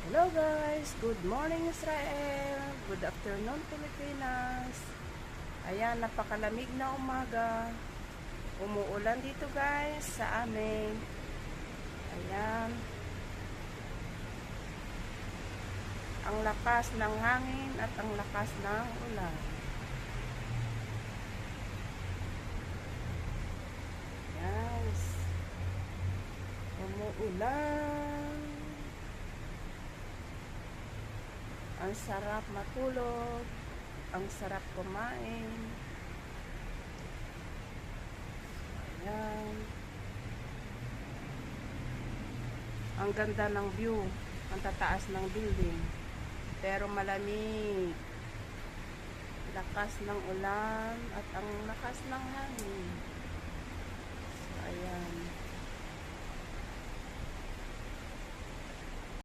Hello guys! Good morning Israel! Good afternoon Pilipinas! Ayan, napakalamig na umaga. Umuulan dito guys sa amin. Ayan. Ang lakas ng hangin at ang lakas ng ulan. Yes. Umuulan. Ang sarap matulog, ang sarap kumain. Ayan. Ang ganda ng view, ang tataas ng building. Pero malamig. Lakas ng ulan at ang lakas ng hangin. So, ayan.